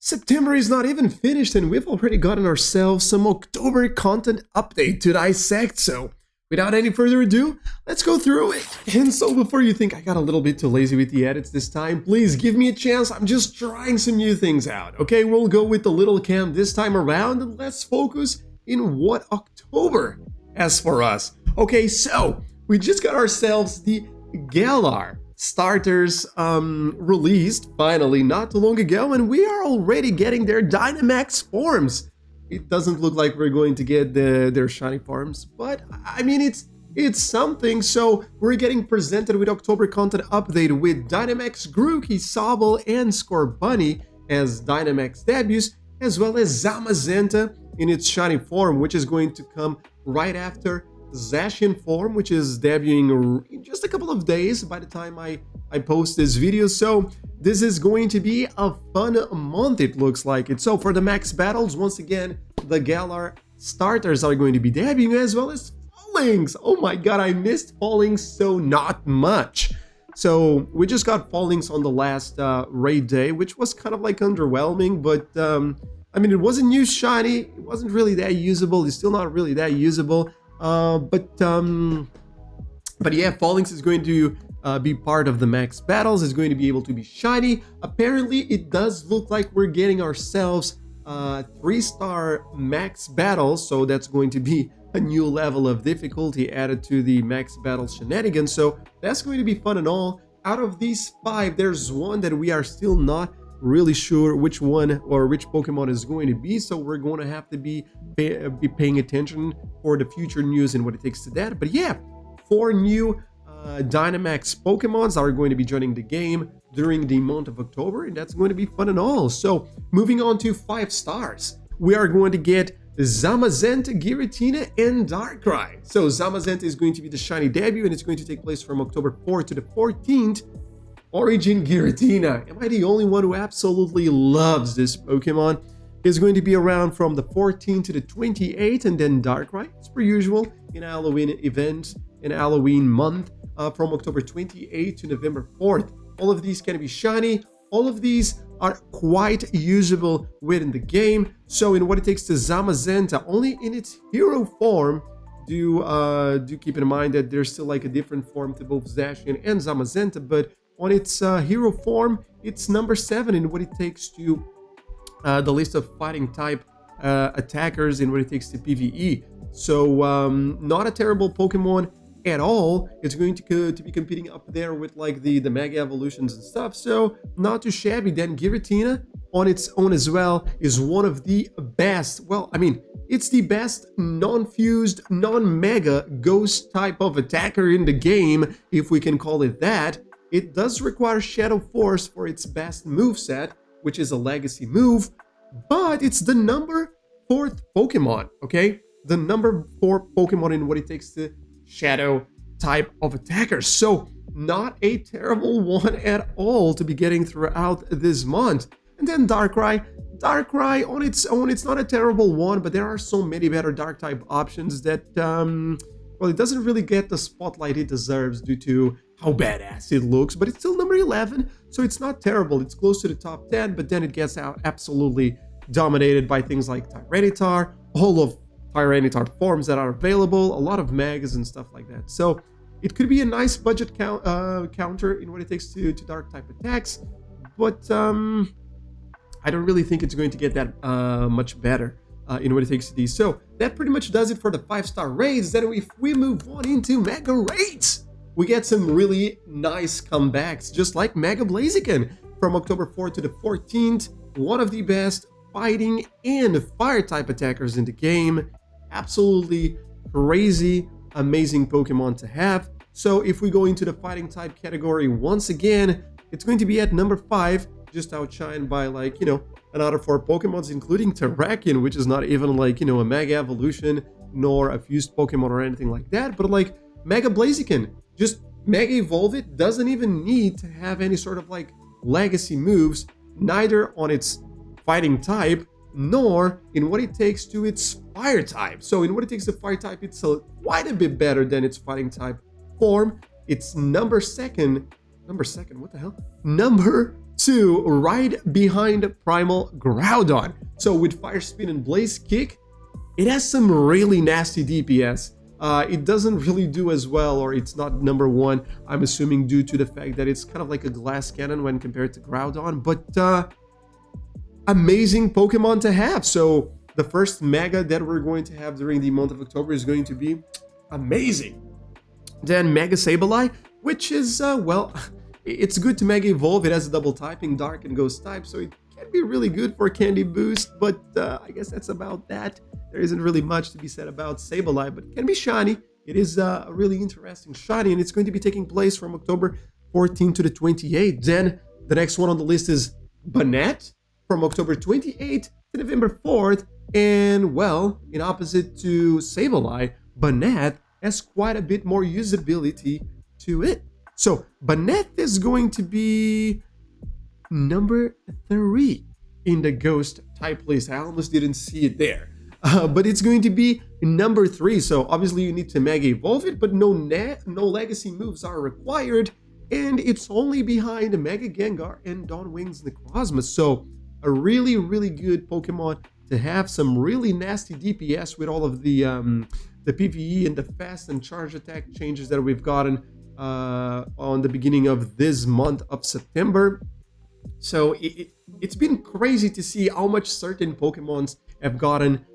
September is not even finished and we've already gotten ourselves some October content update to dissect, so without any further ado, let's go through it. And so before you think I got a little bit too lazy with the edits this time, please give me a chance. I'm just trying some new things out. Okay, we'll go with the little cam this time around and let's focus in what October has for us. Okay, so we just got ourselves the Galar starters released finally not too long ago, and we are already getting their Dynamax forms. It doesn't look like we're going to get their shiny forms, but I mean it's something. So we're getting presented with October content update with Dynamax Grookey, Sobble, and Scorbunny as Dynamax debuts, as well as Zamazenta in its shiny form, which is going to come right after Zacian form, which is debuting in just a couple of days by the time I post this video. So this is going to be a fun month, it looks like it. So for the max battles, once again, the Galar starters are going to be debuting, as well as Fallings. Oh my god, I missed Fallings so not much. So we just got Fallings on the last raid day, which was kind of like underwhelming, but I mean, it wasn't new shiny, it wasn't really that usable, it's still not really that usable. But yeah, Fallings is going to be part of the max battles. It's going to be able to be shiny. Apparently, it does look like we're getting ourselves 3-star max battles, so that's going to be a new level of difficulty added to the max battle shenanigans. So that's going to be fun and all. Out of these 5, there's one that we are still not really sure which one or which Pokemon is going to be, so we're going to have to be paying attention for the future news and what it takes to that. But yeah, 4 new Dynamax Pokemons are going to be joining the game during the month of October, and that's going to be fun and all. So moving on to 5 stars, we are going to get Zamazenta, Giratina, and Darkrai. So Zamazenta is going to be the shiny debut, and it's going to take place from October 4th to the 14th. Origin Giratina. Am I the only one who absolutely loves this Pokemon? It's going to be around from the 14th to the 28th, and then Darkrai, as per usual, in Halloween events in Halloween month from October 28th to November 4th. All of these can be shiny. All of these are quite usable within the game. So in what it takes to Zamazenta, only in its hero form, do keep in mind that there's still like a different form to both Zacian and Zamazenta, but on its hero form, it's number 7 in what it takes to the list of fighting type attackers in what it takes to PvE. So not a terrible Pokemon at all. It's going to be competing up there with like the Mega Evolutions and stuff. So not too shabby. Then Giratina on its own as well is one of the best. Well, I mean, it's the best non-fused, non-mega ghost type of attacker in the game, if we can call it that. It does require Shadow Force for its best moveset, which is a legacy move, but it's the number 4th Pokemon, okay? The number 4 Pokemon in what it takes to Shadow type of attackers. So not a terrible one at all to be getting throughout this month. And then Darkrai. Darkrai on its own, it's not a terrible one, but there are so many better Dark type options that, well, it doesn't really get the spotlight it deserves due to how badass it looks, but it's still number 11, so it's not terrible. It's close to the top 10, but then it gets out absolutely dominated by things like Tyranitar, all of Tyranitar forms that are available, a lot of Megas and stuff like that. So it could be a nice budget counter in what it takes to dark type attacks, but I don't really think it's going to get that much better in what it takes to these. So that pretty much does it for the 5-star raids. Then if we move on into Mega Raids, we get some really nice comebacks, just like Mega Blaziken from October 4th to the 14th. One of the best fighting and fire type attackers in the game. Absolutely crazy, amazing Pokemon to have. So if we go into the fighting type category once again, it's going to be at number 5, just outshined by like, you know, another 4 Pokemons, including Terrakion, which is not even like, you know, a Mega Evolution nor a fused Pokemon or anything like that, but like Mega Blaziken. Just Mega Evolve it, doesn't even need to have any sort of like legacy moves, neither on its fighting type, nor in what it takes to its fire type. So in what it takes to fire type, it's quite a bit better than its fighting type form. It's number 2nd, what the hell? Number 2 right behind Primal Groudon. So with Fire Spin and Blaze Kick, it has some really nasty DPS. It doesn't really do as well, or it's not number 1, I'm assuming due to the fact that it's kind of like a glass cannon when compared to Groudon, but amazing Pokemon to have. So the first Mega that we're going to have during the month of October is going to be amazing. Then Mega Sableye, which is, well, it's good to Mega Evolve. It has a double typing, Dark and Ghost type, so it can be really good for Candy Boost, but I guess that's about that. There isn't really much to be said about Sableye, but it can be shiny. It is a really interesting shiny, and it's going to be taking place from October 14th to the 28th. Then the next one on the list is Banette from October 28th to November 4th. And, well, in opposite to Sableye, Banette has quite a bit more usability to it. So Banette is going to be number 3 in the Ghost type list. I almost didn't see it there. But it's going to be number 3. So obviously you need to Mega Evolve it, but no legacy moves are required. And it's only behind Mega Gengar and Dawnwing's Necrozma. So a really, really good Pokemon to have, some really nasty DPS with all of the PvE and the fast and charge attack changes that we've gotten on the beginning of this month of September. So it's been crazy to see how much certain Pokemons have gotten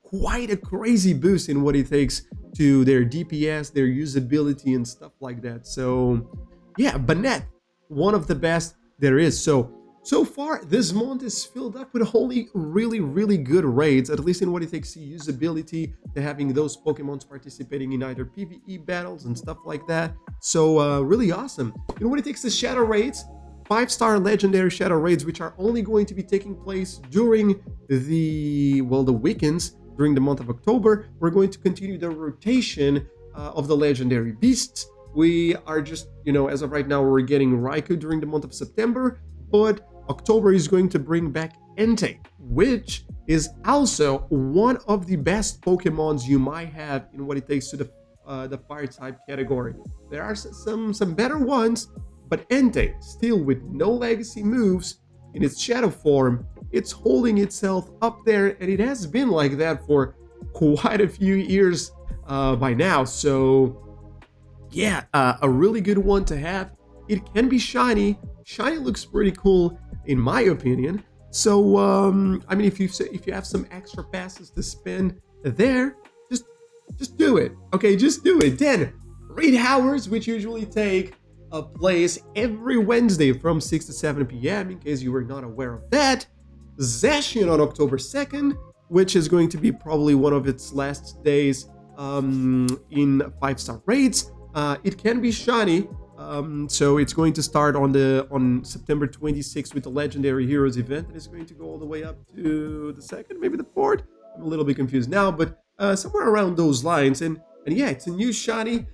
quite a crazy boost in what it takes to their DPS, their usability, and stuff like that. So yeah, Banette, one of the best there is. So far, this month is filled up with only really, really good raids, at least in what it takes to usability, to having those Pokemons participating in either PvE battles and stuff like that. So really awesome. In what it takes to Shadow Raids, 5-star legendary Shadow Raids, which are only going to be taking place during the weekends during the month of October. We're going to continue the rotation of the legendary beasts. We are just, as of right now, we're getting Raikou during the month of September, but October is going to bring back Entei, which is also one of the best Pokemons you might have in what it takes to the fire type category. There are some better ones, but Entei, still with no legacy moves in its shadow form, it's holding itself up there, and it has been like that for quite a few years by now. So yeah, a really good one to have. It can be shiny. Shiny looks pretty cool in my opinion. So I mean, if you have some extra passes to spend there, just do it. Okay, just do it. Then raid hours, which usually take place every Wednesday from 6 to 7 p.m. in case you were not aware of that. Zacian on October 2nd, which is going to be probably one of its last days in 5-star raids. It can be shiny. So it's going to start on September 26th with the Legendary Heroes event, and it's going to go all the way up to the 2nd, maybe the 4th. I'm a little bit confused now, but somewhere around those lines. And yeah, it's a new shiny,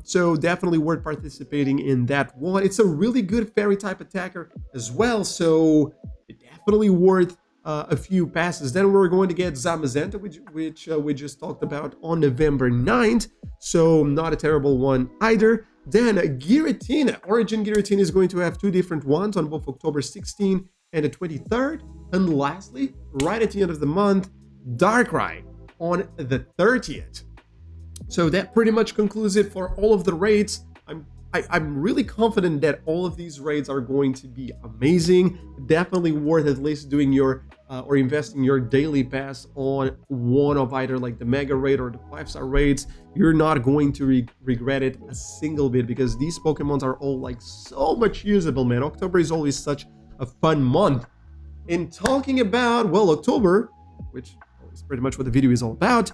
so definitely worth participating in that one. It's a really good fairy type attacker as well, so definitely worth a few passes. Then we're going to get Zamazenta, which we just talked about on November 9th, so not a terrible one either. Then Giratina, Origin Giratina is going to have 2 different ones on both October 16th and the 23rd. And lastly, right at the end of the month, Darkrai on the 30th. So that pretty much concludes it for all of the raids. I'm really confident that all of these raids are going to be amazing. Definitely worth at least doing your or investing your daily pass on one of either like the Mega Raid or the 5-star raids. You're not going to regret it a single bit, because these Pokemons are all like so much usable, man. October is always such a fun month. In talking about, well, October, which is pretty much what the video is all about,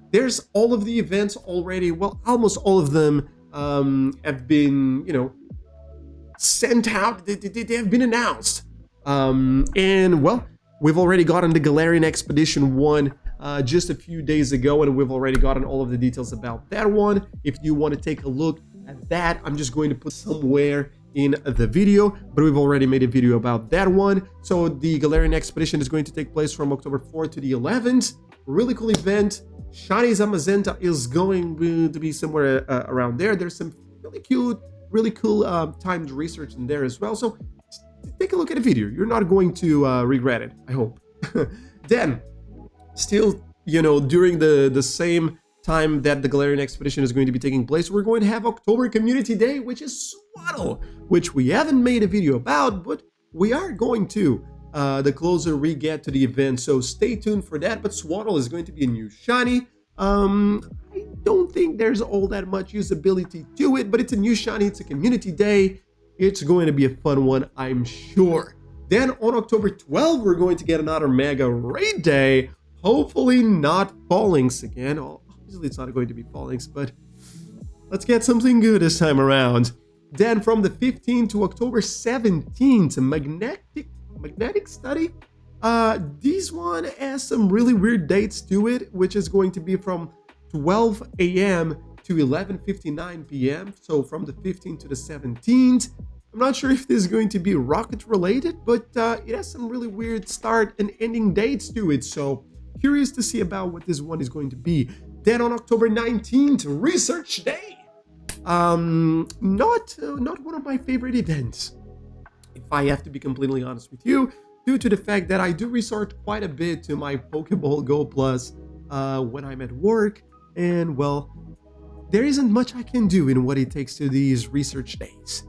there's all of the events already. Well, almost all of them have been, sent out. They have been announced. And well, we've already gotten the Galarian Expedition 1 just a few days ago, and we've already gotten all of the details about that one. If you want to take a look at that, I'm just going to put somewhere in the video, but we've already made a video about that one. So the Galarian Expedition is going to take place from October 4th to the 11th. Really cool event. Shiny Zamazenta is going to be somewhere around there. There's some really cool timed research in there as well. So take a look at the video. You're not going to regret it, I hope. Then, still, during the same time that the Galarian Expedition is going to be taking place, we're going to have October Community Day, which is Swaddle, which we haven't made a video about, but we are going to the closer we get to the event, so stay tuned for that. But Swaddle is going to be a new shiny. I don't think there's all that much usability to it, but it's a new shiny, it's a community day. It's going to be a fun one, I'm sure. Then on October 12th, we're going to get another Mega Raid Day. Hopefully not Fallings again. Obviously it's not going to be Fallings, but let's get something good this time around. Then from the 15th to October 17th, a magnetic study. This one has some really weird dates to it, which is going to be from 12 a.m. to 11:59 p.m. So from the 15th to the 17th. I'm not sure if this is going to be rocket related, but it has some really weird start and ending dates to it. So curious to see about what this one is going to be. Then on October 19th, Research Day. Not one of my favorite events, if I have to be completely honest with you, due to the fact that I do resort quite a bit to my Pokeball Go Plus when I'm at work, and well, there isn't much I can do in what it takes to these research days.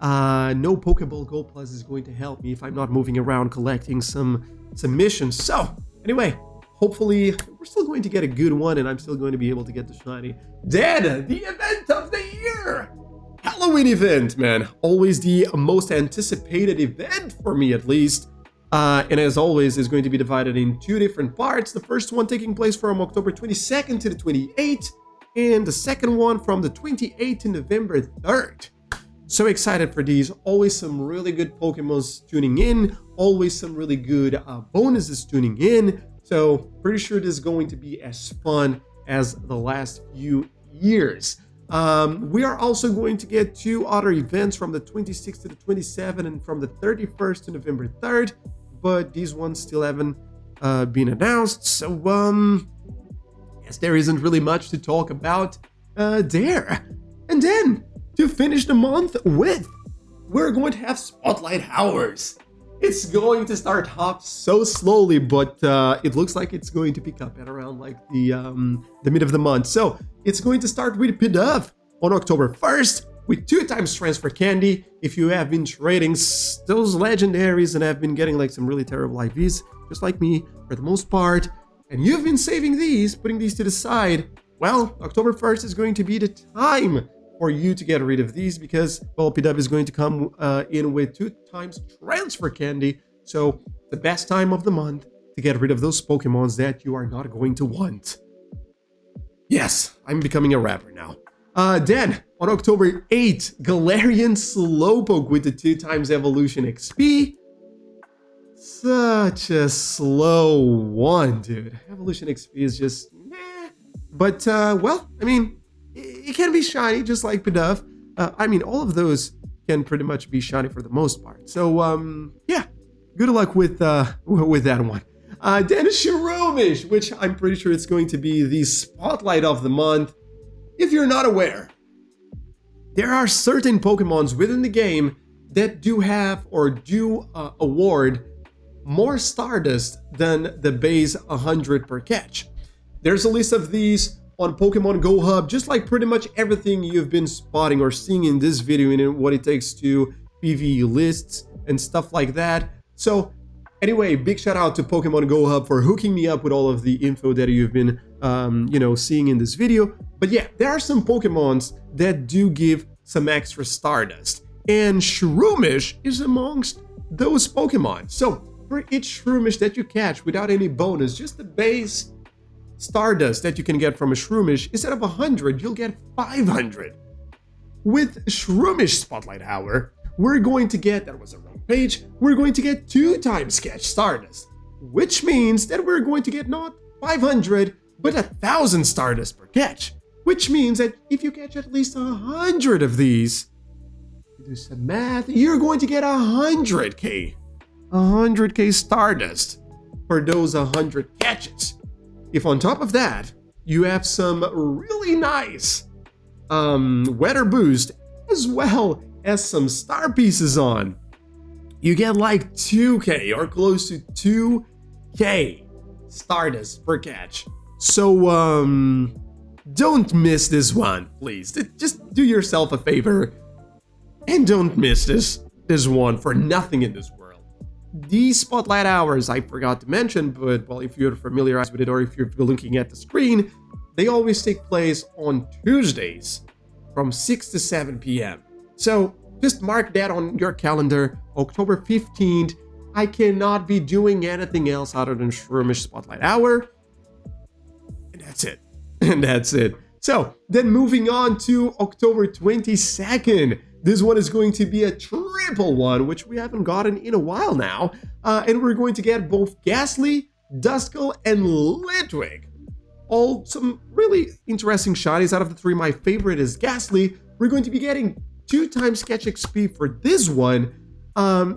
No Pokeball Go Plus is going to help me if I'm not moving around collecting some missions. So anyway, hopefully we're still going to get a good one, and I'm still going to be able to get the shiny. Then the event of the year, Halloween event, man. Always the most anticipated event for me, at least. And as always, is going to be divided in two different parts. The first one taking place from October 22nd to the 28th, and the second one from the 28th to November 3rd. So excited for these. Always some really good Pokemons tuning in. Always some really good bonuses tuning in. So pretty sure this is going to be as fun as the last few years. We are also going to get two other events from the 26th to the 27th and from the 31st to November 3rd. But these ones still haven't been announced. So, yes, there isn't really much to talk about there. And then, to finish the month with, we're going to have Spotlight Hours. It's going to start off so slowly, but it looks like it's going to pick up at around like the mid of the month. So it's going to start with Pidove on October 1st with 2x transfer candy. If you have been trading those legendaries and have been getting like some really terrible IVs, just like me for the most part, and you've been saving these, putting these to the side, well, October 1st is going to be the time for you to get rid of these because, well, Pidove is going to come in with 2x transfer candy. So the best time of the month to get rid of those Pokemons that you are not going to want. Yes, I'm becoming a rapper now. Then, on October 8th, Galarian Slowpoke with the 2x Evolution XP. Such a slow one, dude. Evolution XP is just meh. But, well, I mean, it can be shiny, just like Pidove. I mean, all of those can pretty much be shiny for the most part. So, yeah, good luck with that one. Then Shroomish, which I'm pretty sure it's going to be the spotlight of the month. If you're not aware, there are certain Pokemons within the game that do have or do award more Stardust than the base 100 per catch. There's a list of these on Pokemon Go Hub, just like pretty much everything you've been spotting or seeing in this video and in what it takes to PvE lists and stuff like that. So anyway, big shout out to Pokemon Go Hub for hooking me up with all of the info that you've been, seeing in this video. But yeah, there are some Pokemons that do give some extra Stardust, and Shroomish is amongst those Pokemon. So for each Shroomish that you catch without any bonus, just the base Stardust that you can get from a Shroomish, instead of 100, you'll get 500. With Shroomish Spotlight Hour, we're going to get, that was the wrong page, we're going to get 2x catch Stardust, which means that we're going to get not 500, but 1,000 Stardust per catch, which means that if you catch at least 100 of these, do some math, you're going to get 100k Stardust for those 100 catches. If on top of that, you have some really nice weather boost, as well as some star pieces on, you get like 2k or close to 2k Stardust per catch. So don't miss this one, please. Just do yourself a favor and don't miss this one for nothing in this world. These spotlight hours I forgot to mention, but well, if you're familiarized with it or if you're looking at the screen, they always take place on Tuesdays from 6 to 7 p.m. So just mark that on your calendar, October 15th. I cannot be doing anything else other than Shroomish Spotlight Hour. And that's it. And that's it. So then moving on to October 22nd. This one is going to be a triple one, which we haven't gotten in a while now. And we're going to get both Ghastly, Duskull, and Litwick. All some really interesting shinies. Out of the three, my favorite is Ghastly. We're going to be getting 2 times catch XP for this one.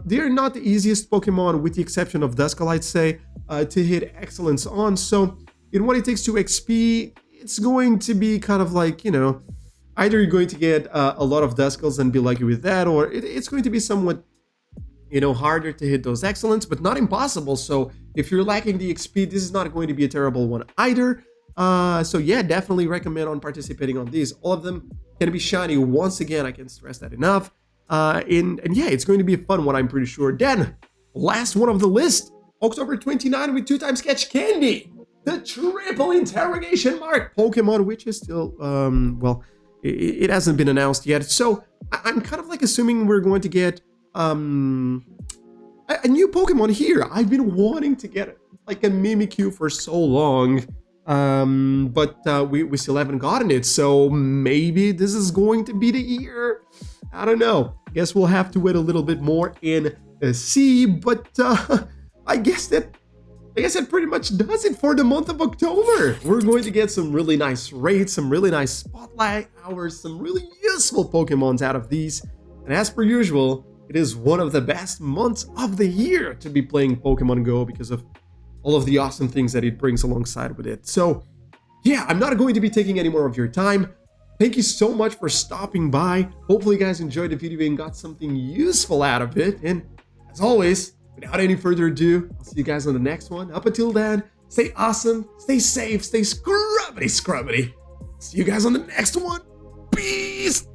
They're not the easiest Pokemon, with the exception of Duskull, I'd say, to hit Excellence on. So in what it takes to XP, it's going to be kind of like, you know, either you're going to get a lot of Duskulls and be lucky with that, or it's going to be somewhat, you know, harder to hit those Excellence, but not impossible. So if you're lacking the XP, this is not going to be a terrible one either. So yeah, definitely recommend on participating on these. All of them can be shiny. Once again, I can't stress that enough. And yeah, it's going to be a fun one, I'm pretty sure. Then, last one of the list, October 29 with 2 times catch Candy, the triple interrogation mark Pokemon, which is still, well, it hasn't been announced yet. So I'm kind of like assuming we're going to get a new Pokemon here. I've been wanting to get like a Mimikyu for so long. But we still haven't gotten it, so maybe this is going to be the year. I don't know. Guess we'll have to wait a little bit more and see. But I guess that pretty much does it for the month of October. We're going to get some really nice raids, some really nice spotlight hours, some really useful Pokemons out of these. And as per usual, it is one of the best months of the year to be playing Pokemon Go because of all of the awesome things that it brings alongside with it. So yeah, I'm not going to be taking any more of your time. Thank you so much for stopping by. Hopefully you guys enjoyed the video and got something useful out of it. And as always, without any further ado, I'll see you guys on the next one. Up until then, stay awesome, stay safe, stay scrubbity. See you guys on the next one. Peace.